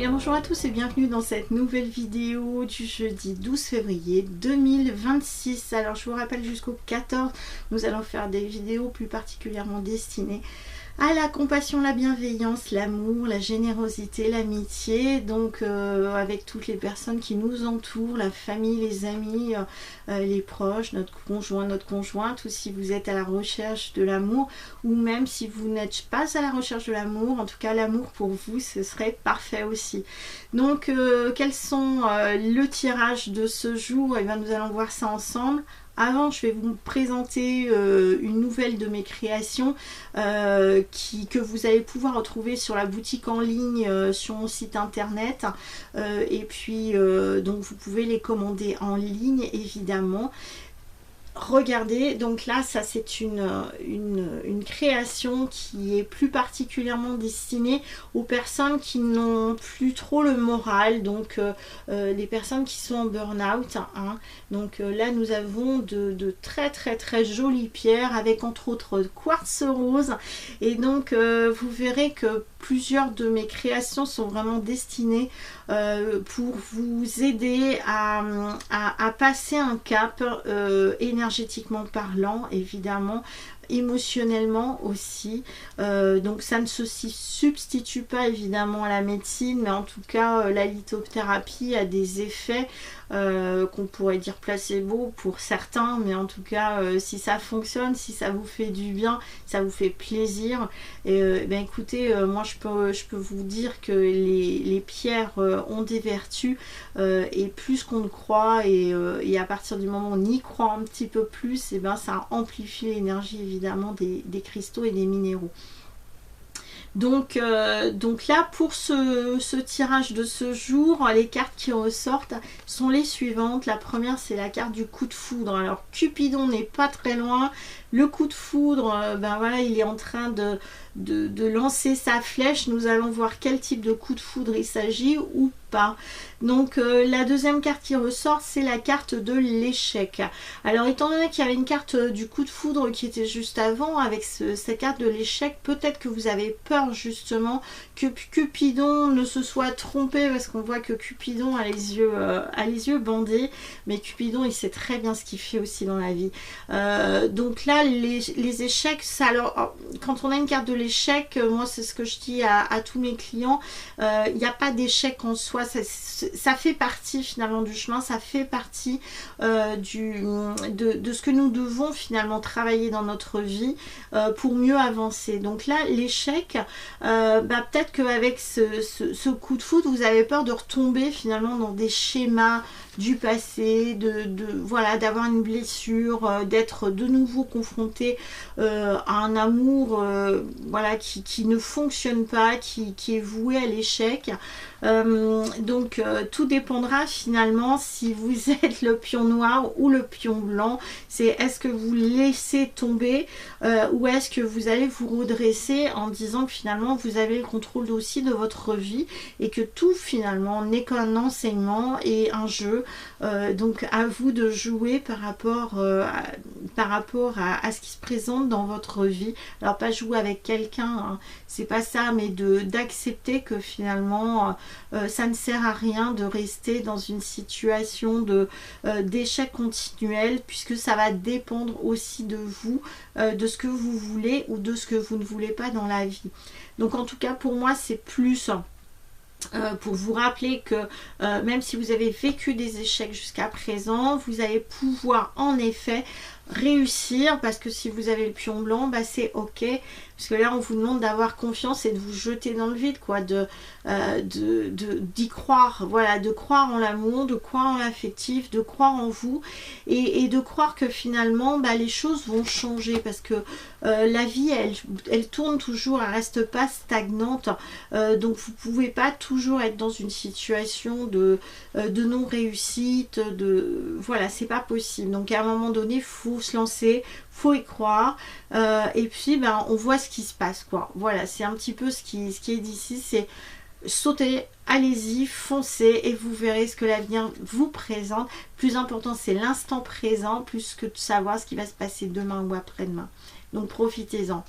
bien bonjour à tous et bienvenue dans cette nouvelle vidéo du jeudi 12 février 2026. Alors je vous rappelle, jusqu'au 14 nous allons faire des vidéos plus particulièrement destinées à la compassion, la bienveillance, l'amour, la générosité, l'amitié, donc avec toutes les personnes qui nous entourent, la famille, les amis, les proches, notre conjoint, notre conjointe, ou si vous êtes à la recherche de l'amour, ou même si vous n'êtes pas à la recherche de l'amour, en tout cas l'amour pour vous, ce serait parfait aussi. Donc quels sont le tirage de ce jour? Et bien, nous allons voir ça ensemble. Avant, je vais vous présenter une nouvelle de mes créations que vous allez pouvoir retrouver sur la boutique en ligne sur mon site internet. Et puis, donc vous pouvez les commander en ligne, évidemment. Regardez, donc là, ça c'est une création qui est plus particulièrement destinée aux personnes qui n'ont plus trop le moral, donc les personnes qui sont en burn-out. Hein. Donc là, nous avons de très jolies pierres avec entre autres quartz rose. Et donc, vous verrez que plusieurs de mes créations sont vraiment destinées pour vous aider à passer un cap énergétiquement parlant, évidemment, émotionnellement aussi. Donc ça ne se substitue pas évidemment à la médecine, mais en tout cas la lithothérapie a des effets qu'on pourrait dire placebo pour certains, mais en tout cas si ça fonctionne, si ça vous fait du bien, ça vous fait plaisir, et ben écoutez, moi je peux vous dire que les pierres ont des vertus, et plus qu'on ne croit, et à partir du moment où on y croit un petit peu plus, et ben ça amplifie l'énergie évidemment des cristaux et des minéraux. Donc là, pour ce tirage de ce jour, les cartes qui ressortent sont les suivantes. La première, c'est la carte du coup de foudre. Alors Cupidon n'est pas très loin. Le coup de foudre, ben voilà, il est en train de lancer sa flèche. Nous allons voir quel type de coup de foudre il s'agit ou pas. Donc la deuxième carte qui ressort, c'est la carte de l'échec. Alors étant donné qu'il y avait une carte du coup de foudre qui était juste avant, avec cette carte de l'échec, peut-être que vous avez peur justement que Cupidon ne se soit trompé, parce qu'on voit que Cupidon a les yeux bandés, mais Cupidon il sait très bien ce qu'il fait aussi dans la vie. Donc là, les échecs, ça, alors quand on a une carte de l'échec, moi c'est ce que je dis à tous mes clients, il n'y a pas d'échec en soi, ça fait partie finalement du chemin, ça fait partie de ce que nous devons finalement travailler dans notre vie pour mieux avancer. Donc là, l'échec, peut-être qu'avec ce coup de foudre, vous avez peur de retomber finalement dans des schémas du passé, voilà, d'avoir une blessure, d'être de nouveau confronté à un amour voilà, qui ne fonctionne pas, qui est voué à l'échec. Donc tout dépendra finalement si vous êtes le pion noir ou le pion blanc. C'est est-ce que vous laissez tomber ou est-ce que vous allez vous redresser en disant que finalement vous avez le contrôle aussi de votre vie et que tout finalement n'est qu'un enseignement et un jeu. Donc à vous de jouer par rapport à ce qui se présente dans votre vie. Alors pas jouer avec quelqu'un, hein, c'est pas ça, mais d'accepter que finalement ça ne sert à rien de rester dans une situation d'échec continuel, puisque ça va dépendre aussi de vous, de ce que vous voulez ou de ce que vous ne voulez pas dans la vie. Donc en tout cas pour moi c'est plus pour vous rappeler que même si vous avez vécu des échecs jusqu'à présent, vous allez pouvoir en effet réussir, parce que si vous avez le pion blanc, bah c'est ok, parce que là on vous demande d'avoir confiance et de vous jeter dans le vide, quoi, d'y croire, voilà, de croire en l'amour, de croire en l'affectif, de croire en vous, et de croire que finalement les choses vont changer, parce que la vie elle tourne toujours, elle reste pas stagnante, donc vous pouvez pas toujours être dans une situation de non réussite, voilà, c'est pas possible. Donc à un moment donné, faut se lancer, faut y croire, et puis on voit ce qui se passe, quoi. Voilà, c'est un petit peu ce qui est d'ici, c'est sautez, allez-y, foncez et vous verrez ce que l'avenir vous présente. Plus important, c'est l'instant présent, plus que de savoir ce qui va se passer demain ou après-demain. Donc profitez-en.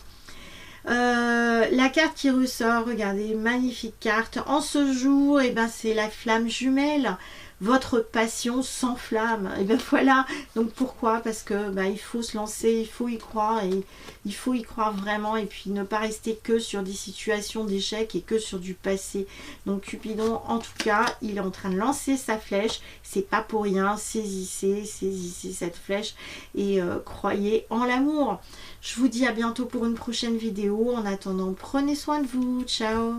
La carte qui ressort, regardez, magnifique carte. En ce jour, et ben, c'est la flamme jumelle. Votre passion s'enflamme. Et ben voilà. Donc pourquoi? Parce que ben, il faut se lancer, il faut y croire, et il faut y croire vraiment, et puis ne pas rester que sur des situations d'échec et que sur du passé. Donc Cupidon, en tout cas, il est en train de lancer sa flèche. C'est pas pour rien. Saisissez cette flèche et croyez en l'amour. Je vous dis à bientôt pour une prochaine vidéo. En attendant, prenez soin de vous. Ciao.